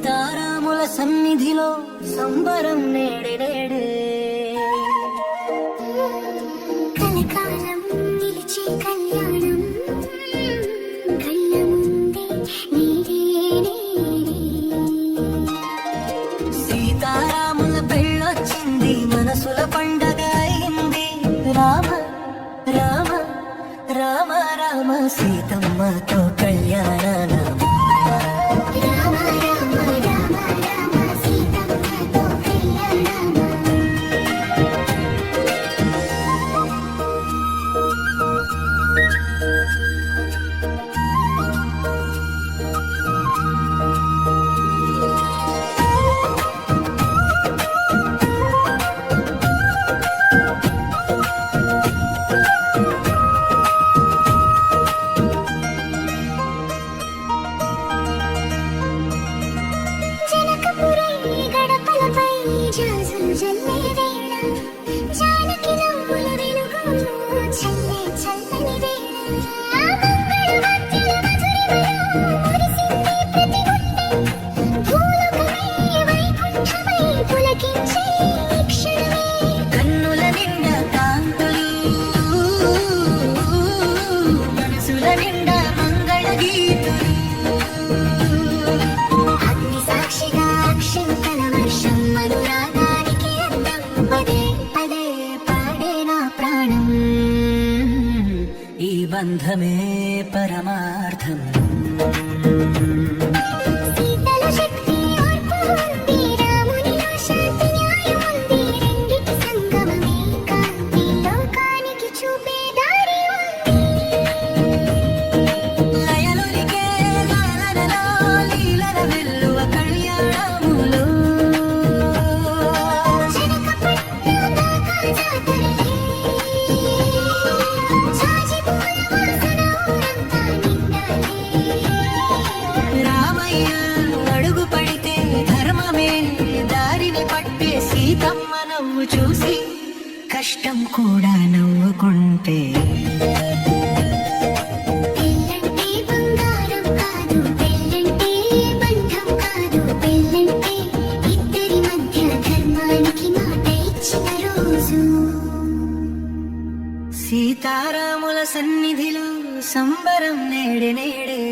సీతారాముల సన్నిధిలో సంబరం నేడే నేడే. కలకాలం నిలిచే కళ్యాణం కళ్ళ ముందే నేడే నేడే. సీతారాముల పెళ్ళొచ్చింది, మనసుల పండగ అయింది. రామ రామ రామ రామ సీతమ్మతో కళ్యాణ రామ రామ రామ రామ సీతమ్మతో కళ్యాణం. జనకపురై గడపలపై జాజులు జల్లే వేళ, జానకి నవ్వుల వెలుగు చల్లే చల్లని వేళ. మంగళవాద్యాల మధురిమలో మురిసింది ప్రతి గుండె, భూలోకమే వైకుంఠమై పులకించే ఈ క్షణమే. కన్నుల నిండా కాంతులు, మనసుల నిండా మంగళ గీతులు. అగ్ని సాక్షిగా అక్షంతల వర్షం అనురాగానికి అందం, పదే పదే పాడే నా ప్రాణం. ఈ బంధమే పరమార్థం. సీతల శక్తి ఓర్పు ఉంది, రామునిలో శాంతి న్యాయం ఉంది. రెండిటి సంగమమే కాంతి, లోకానికి చూపే దారి ఉంది. లయలొలికే లాలనలో లీలల వెల్లువ కళ్యాణములో. జనకపట్నం దాకా జాతరలే, జాజిపూల వాసన ఊరంతా నిండాలే. రామయ్య అడుగు పడితే ధర్మమే దారిని పట్టే. సీతమ్మ నవ్వు చూసి కష్టం కూడా నవ్వుకుంటే. పెళ్ళంటే బంగారం కాదు, పెళ్ళంటే బంధం కాదు, పెళ్ళంటే ఇద్దరి మధ్య ధర్మానికి మాట ఇచ్చిన రోజు. సీతారాముల సన్నిధిలో సంబరం నేడే నేడే.